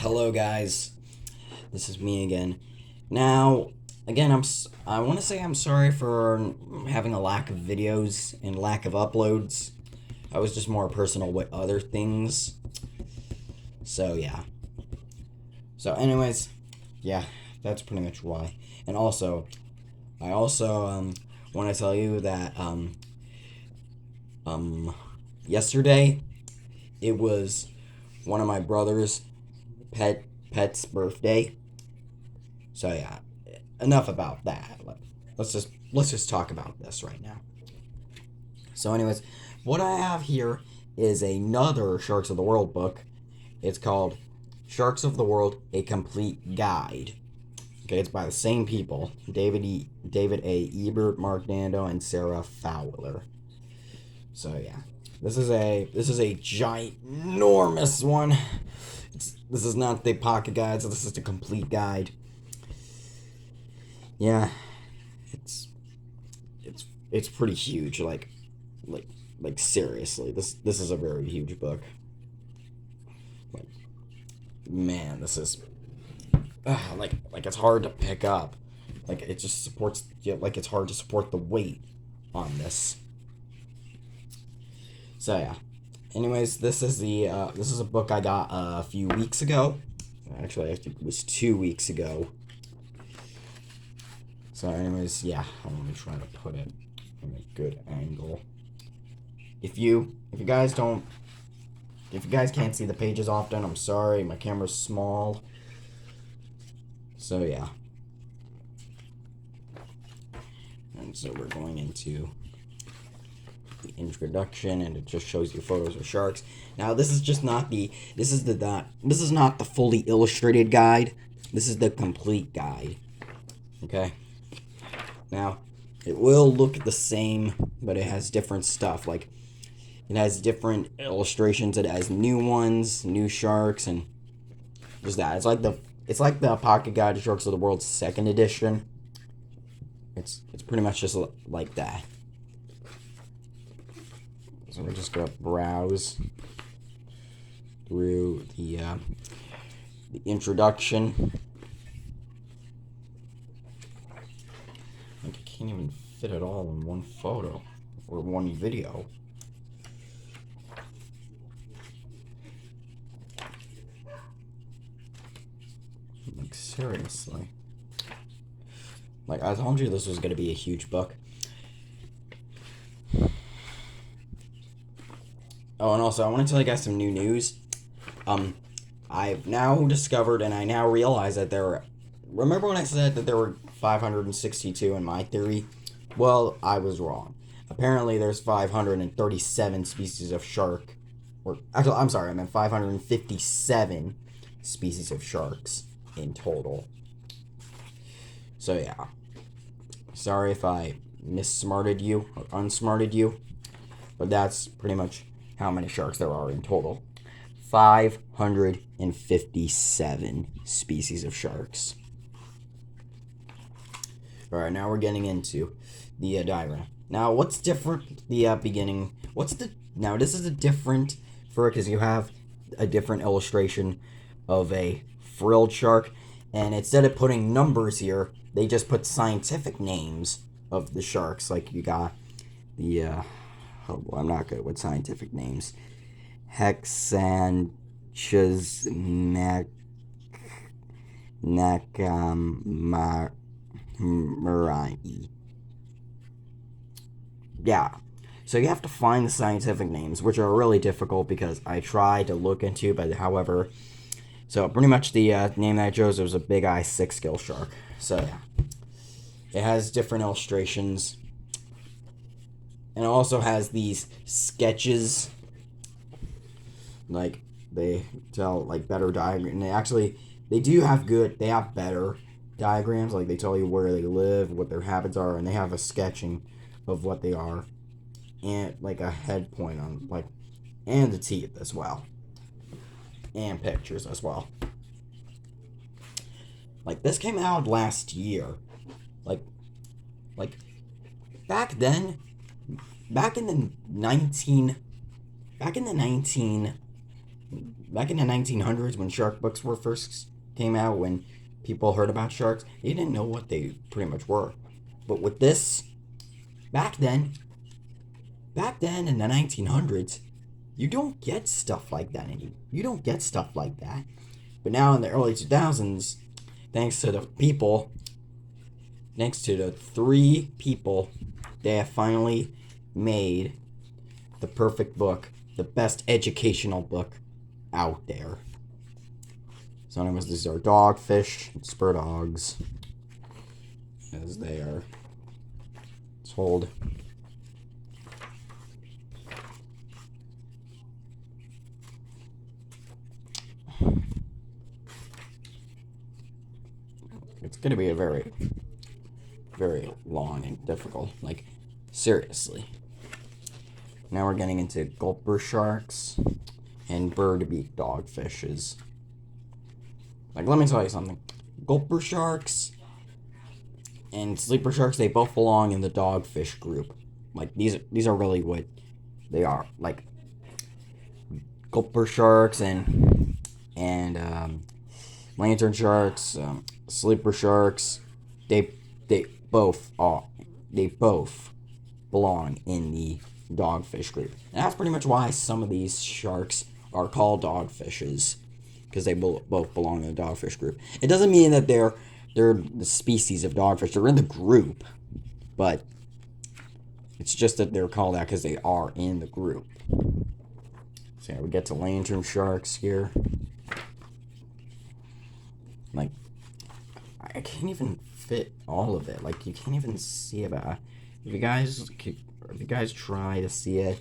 Hello guys, this is me again. Now, again, I want to say I'm sorry for having a lack of videos and lack of uploads. I was just more personal with other things. So yeah. So anyways, yeah, that's pretty much why. And also, I also want to tell you that yesterday it was one of my brother's pet's birthday. So yeah, enough about that. Let's just talk about this right now. So anyways, what I have here is another Sharks of the World book. It's called Sharks of the World: A Complete Guide. Okay, it's by the same people, David A. Ebert, Mark Dando, and Sarah Fowler. So yeah, this is a ginormous one. This is not the pocket guide, so this is the complete guide. Yeah, it's it's pretty huge. Like seriously, this is a very huge book. Like, man, this is like it's hard to pick up. Like it just supports, like it's hard to support the weight on this. So yeah. Anyways, this is a book I got a few weeks ago. Actually, I think it was 2 weeks ago. So anyways, yeah, I'm gonna try to put it in a good angle. If you guys can't see the pages often, I'm sorry, my camera's small. So yeah. And so we're going into the introduction, and it just shows you photos of sharks. Now this is not the fully illustrated guide. This is the complete guide. Okay? Now, it will look the same, but it has different stuff. Like, it has different illustrations. It has new ones, new sharks, and just that. It's like the Pocket Guide to Sharks of the World 2nd edition. It's pretty much just like that. So we're just gonna browse through the introduction. Like, I can't even fit it all in one photo or one video. Like, seriously. Like, I told you this was gonna be a huge book. Oh, and also, I want to tell you guys some new news. I've now discovered, and I now realize that remember when I said that there were 562 in my theory? Well, I was wrong. Apparently, there's 537 species of shark. Or, actually, I'm sorry, I meant 557 species of sharks in total. So, yeah. Sorry if I missmarted you, or unsmarted you. But that's pretty much how many sharks there are in total. 557 species of sharks. Alright, now we're getting into the diagram. Now, what's different? The beginning. Now, this is a different because you have a different illustration of a frilled shark, and instead of putting numbers here, they just put scientific names of the sharks. Like, you got the I'm not good with scientific names. Hexanchus marai. Yeah. So you have to find the scientific names, which are really difficult because I tried to look into, but however, so pretty much the name that I chose was a big eye 6-gill shark. So yeah, it has different illustrations, and it also has these sketches. Like, they tell like better diagram, and they have better diagrams. Like, they tell you where they live, what their habits are, and they have a sketching of what they are, and like a head point on, like, and the teeth as well, and pictures as well. Like, this came out last year. Like back then, back in the 19 back in the 1900s when shark books were first came out, when people heard about sharks, they didn't know what they pretty much were. But with this, back then in the 1900s, you don't get stuff like that anymore. You don't get stuff like that. But now in the early 2000s, thanks to the 3 people, they have finally made the perfect book, the best educational book out there. So anyways, these are dogfish, spur dogs, as they are told. It's going to be a very, very long and difficult, like, seriously. Now we're getting into gulper sharks and bird-beak dogfishes. Like, let me tell you something. Gulper sharks and sleeper sharks, they both belong in the dogfish group. Like, these are really what they are. Like, gulper sharks and lantern sharks, sleeper sharks, they both belong in the dogfish group. And that's pretty much why some of these sharks are called dogfishes, because they both belong in the dogfish group. It doesn't mean that they're the species of dogfish. They're in the group, but it's just that they're called that because they are in the group. So yeah, we get to lantern sharks here. Like, I can't even fit all of it. Like, you can't even see it. If you guys try to see it,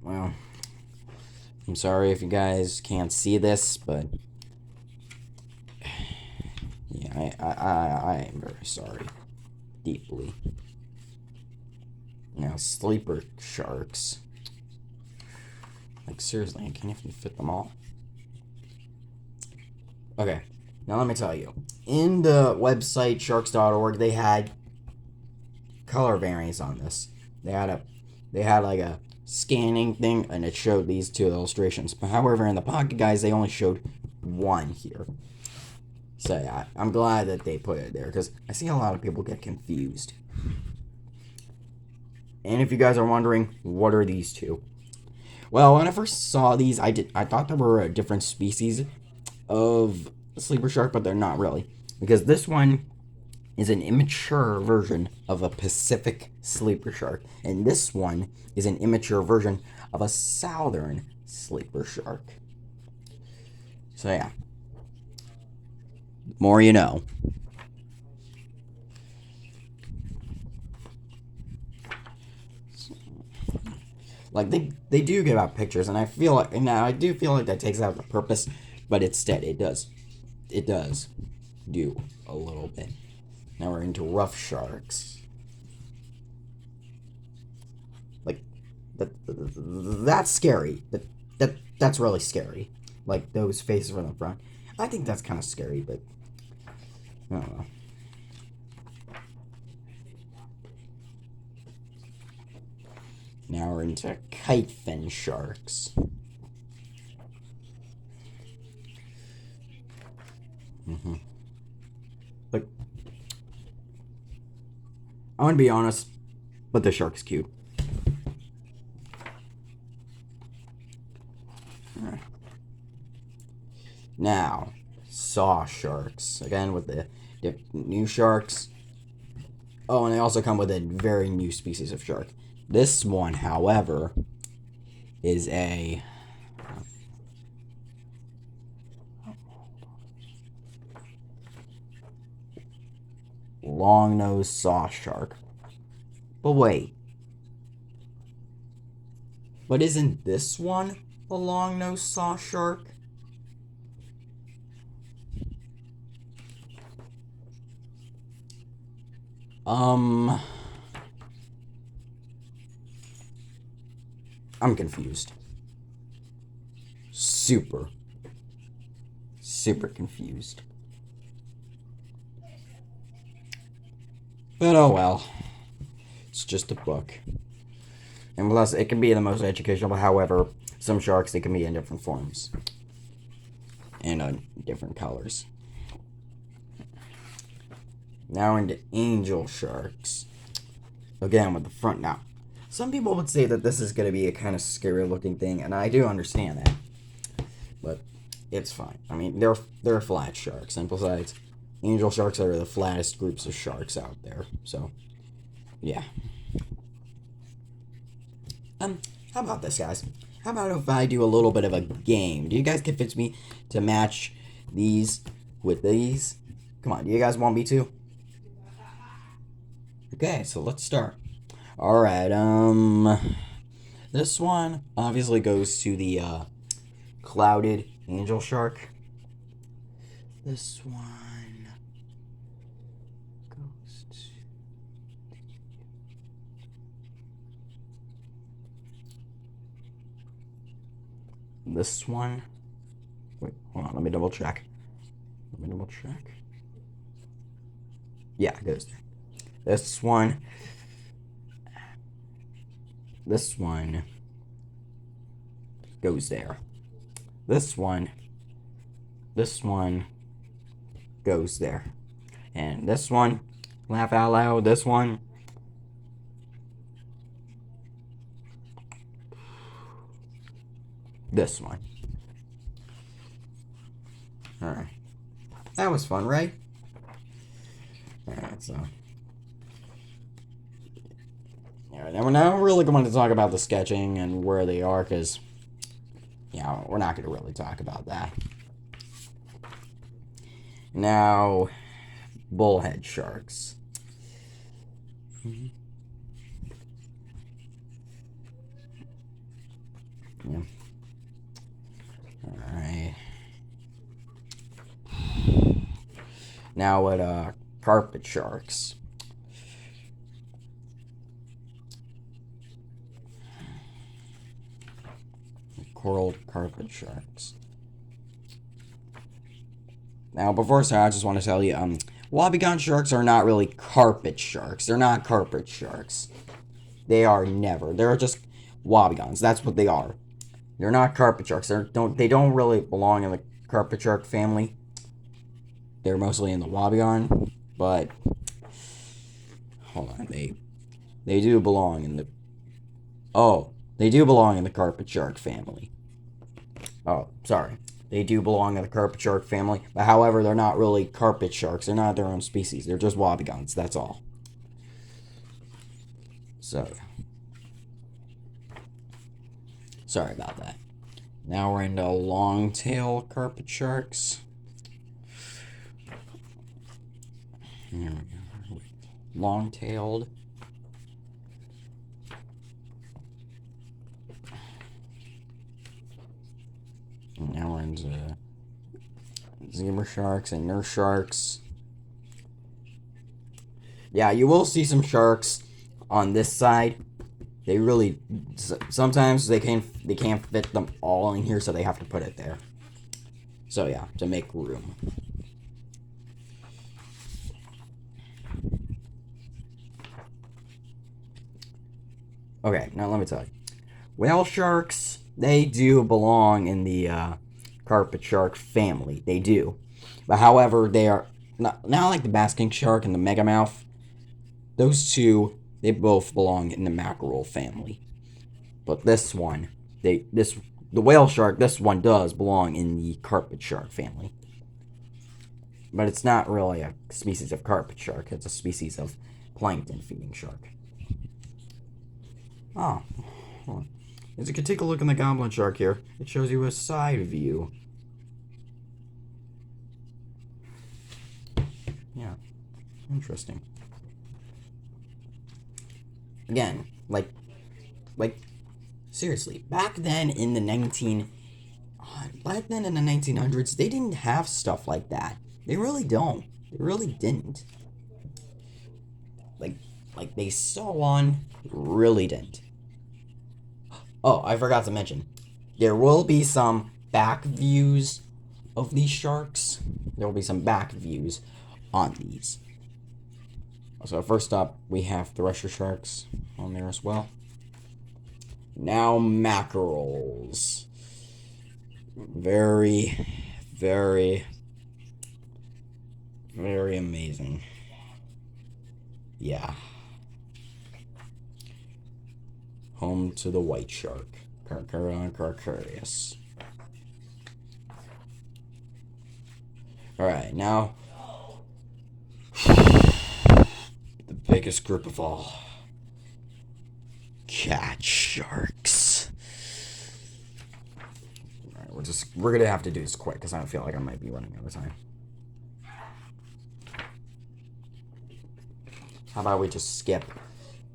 well, I'm sorry if you guys can't see this, but yeah, I am very sorry, deeply. Now, sleeper sharks. Like, seriously, I can't even fit them all. Okay, now let me tell you. In the website sharks.org, they had color variants on this. They had like a scanning thing, and it showed these 2 illustrations. But however, in the Pocket Guides, they only showed 1 here. So yeah, I'm glad that they put it there, because I see a lot of people get confused. And if you guys are wondering, what are these 2? Well, when I first saw these, I thought there were a different species of sleeper shark, but they're not really, because this one is an immature version of a Pacific sleeper shark, and this one is an immature version of a southern sleeper shark. So yeah, more you know. Like, they do give out pictures, and I do feel like that takes out the purpose, but instead it does do a little bit. Now we're into rough sharks. Like, that's scary. That's really scary. Like, those faces from the front. I think that's kind of scary, but I don't know. Now we're into kite fin sharks. Like, I want to be honest, but the shark's cute. Now, saw sharks. Again, with the new sharks. Oh, and they also come with a very new species of shark. This one, however, is a long-nosed saw shark. But wait. But isn't this one a long-nosed saw shark? I'm confused. Super confused. But oh well. It's just a book. And plus, it can be the most educational, but however, some sharks, they can be in different forms and different colors. Now into angel sharks. Again, with the front. Now, some people would say that this is going to be a kind of scary looking thing, and I do understand that. But it's fine. I mean, they're flat sharks, and besides, angel sharks are the flattest groups of sharks out there. So, yeah. How about this, guys? How about if I do a little bit of a game? Do you guys convince me to match these with these? Come on, do you guys want me to? Okay, so let's start. Alright, this one obviously goes to the, clouded angel shark. This one goes to... This one... Wait, hold on, let me double check. Yeah, it goes there. This one goes there. This one goes there. And this one, laugh out loud, this one Alright. That was fun, right? Alright, so... Alright, now we're not really going to talk about the sketching and where they are, because, you know, we're not going to really talk about that. Now, bullhead sharks. Yeah. Alright. Now what, carpet sharks. Coral carpet sharks. Now, before I start, I just want to tell you, Wobbegong sharks are not really carpet sharks. They're not carpet sharks. They are never. They're just Wobbegons. That's what they are. They're not carpet sharks. They don't really belong in the carpet shark family. They're mostly in the Wobbegon, but hold on, they do belong in the they do belong in the carpet shark family. Oh, sorry. They do belong in the carpet shark family, but however, they're not really carpet sharks. They're not their own species. They're just Wobbegons, that's all. So, sorry about that. Now we're into long-tail carpet sharks. Here we go. Long-tailed. And now we're into zebra sharks and nurse sharks. Yeah, you will see some sharks on this side. They really, sometimes they can't fit them all in here, so they have to put it there. So yeah, to make room. Okay, now let me tell you. Whale sharks, they do belong in the carpet shark family. They do. But however, they are not like the basking shark and the megamouth. Those two, they both belong in the mackerel family. But this one, the whale shark, this one does belong in the carpet shark family. But it's not really a species of carpet shark. It's a species of plankton feeding shark. Oh, hold on. As you can take a look in the Goblin Shark here, it shows you a side view. Yeah, interesting. Again, like, seriously, back then in the 1900s, they didn't have stuff like that. They really don't. They really didn't. Like they saw one, really didn't. Oh, I forgot to mention, there will be some back views of these sharks. There will be some back views on these. So first up, we have thresher sharks on there as well. Now mackerels. Very, very, very amazing. Yeah. Home to the white shark. Carcarius. Alright, now the biggest group of all. Cat sharks. Alright, we're gonna have to do this quick because I feel like I might be running out of time. How about we just skip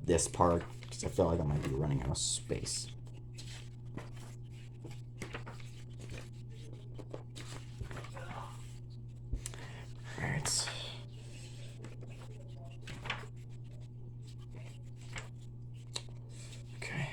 this part because I feel like I might be running out of space. Alright. Okay.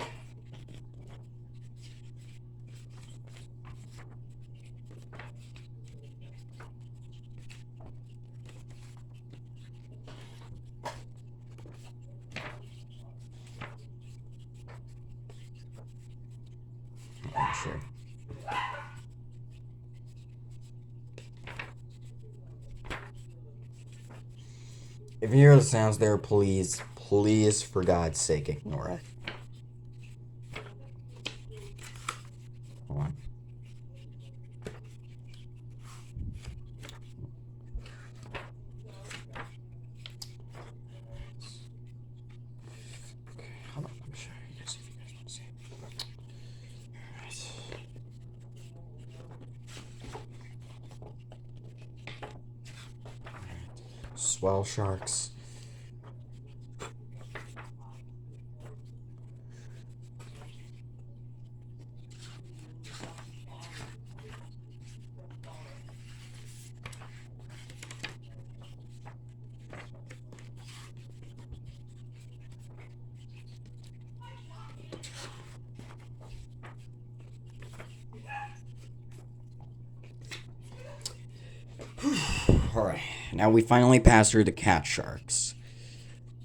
Sure. If you hear the sounds there, please, for God's sake, ignore it. Hold on. Okay, hold on. Let me show you guys if you guys want to see it. Alright. Swell sharks. Alright, now we finally passed through the cat sharks.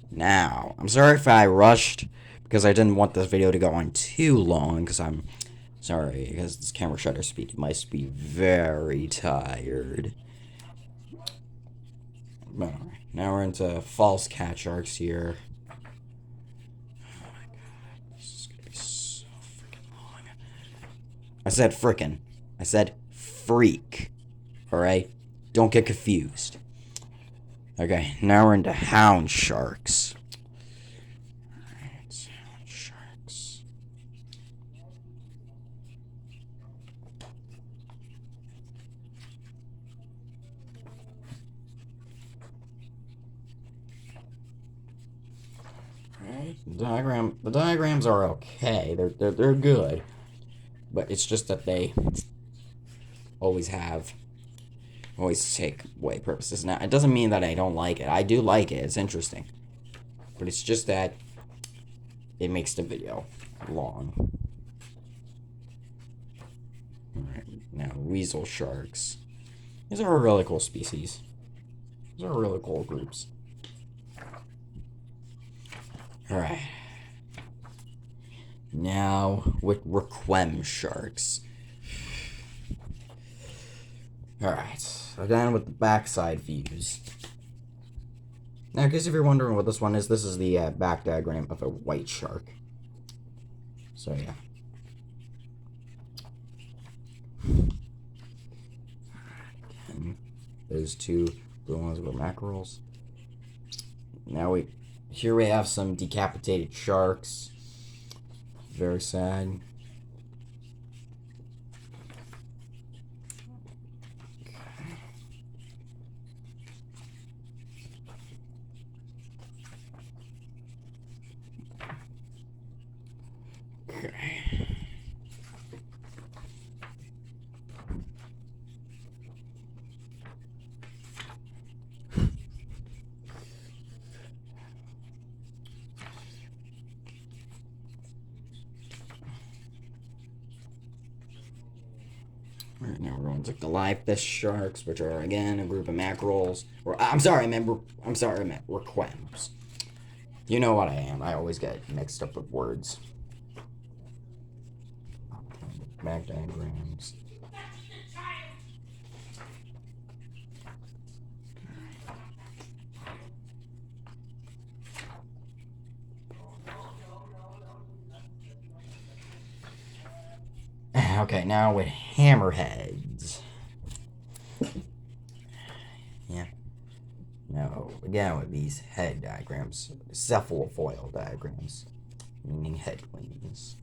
Now, I'm sorry if I rushed, because I didn't want this video to go on too long, because I'm sorry, because this camera shutter speed must be very tired. But alright, now we're into false cat sharks here. Oh my god, this is gonna be so freaking long. I said frickin'. I said freak. Alright? Don't get confused. Okay, now we're into hound sharks. Alright, hound sharks. Alright, the diagrams are okay. They're good. But it's just that they always take away purposes. Now, it doesn't mean that I don't like it. I do like it. It's interesting. But it's just that it makes the video long. Alright, now Weasel Sharks. These are a really cool species. These are really cool groups. Alright. Now, with Requiem Sharks. Alright. Again with the backside views. Now, in case if you're wondering what this one is, this is the back diagram of a white shark. So, yeah. Again, those two blue ones were mackerels. Now here we have some decapitated sharks. Very sad. Okay. Alright, now we're going to Goliath Sharks, which are again a group of mackerels. Or I meant requems. You know what I am. I always get mixed up with words. back diagrams. Okay, now with hammerheads. Yeah. No, again with these head diagrams, cephalofoil diagrams, meaning head wings.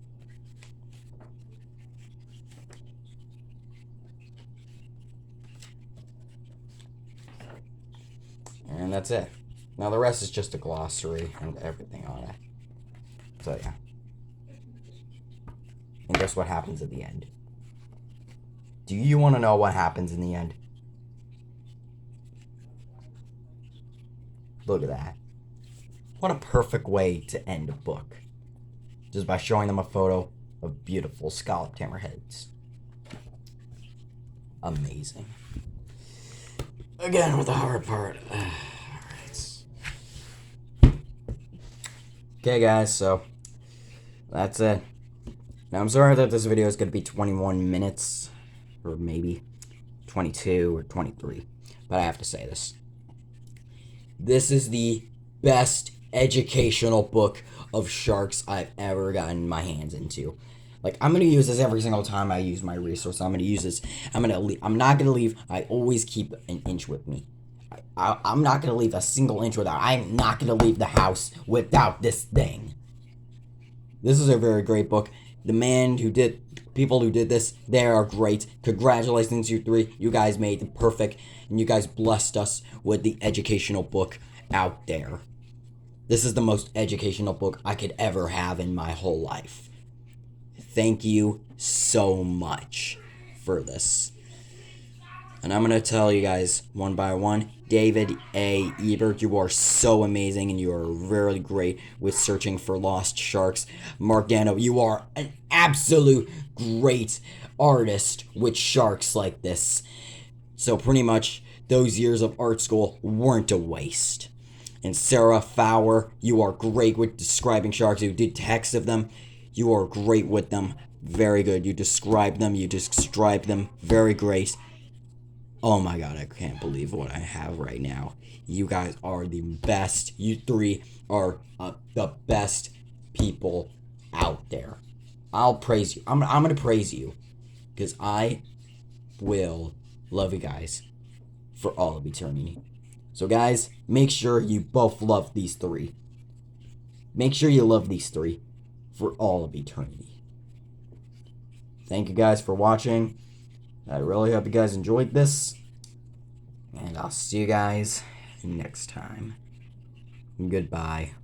And that's it. Now the rest is just a glossary and everything on it. So yeah. And guess what happens at the end? Do you want to know what happens in the end? Look at that. What a perfect way to end a book. Just by showing them a photo of beautiful scalloped hammerheads. Amazing. Again with the hard part. Alright. Okay guys, so that's it. Now I'm sorry that this video is going to be 21 minutes. Or maybe 22 or 23. But I have to say this. This is the best educational book of sharks I've ever gotten my hands into. Like, I'm going to use this every single time I use my resource. I'm going to use this. I'm not going to leave. I always keep an inch with me. I'm not going to leave a single inch without. I'm not going to leave the house without this thing. This is a very great book. People who did this, they are great. Congratulations, you three. You guys made it perfect. And you guys blessed us with the educational book out there. This is the most educational book I could ever have in my whole life. Thank you so much for this. And I'm going to tell you guys one by one. David A. Ebert, you are so amazing and you are really great with searching for lost sharks. Mark Dano, you are an absolute great artist with sharks like this. So pretty much those years of art school weren't a waste. And Sarah Fowler, you are great with describing sharks. You did text of them. You are great with them. Very good. You describe them. You describe them. Very great. Oh my god, I can't believe what I have right now. You guys are the best. You three are the best people out there. I'll praise you. I'm going to praise you. Because I will love you guys for all of eternity. So guys, make sure you both love these three. Make sure you love these three for all of eternity. Thank you guys for watching. I really hope you guys enjoyed this. And I'll see you guys next time. Goodbye.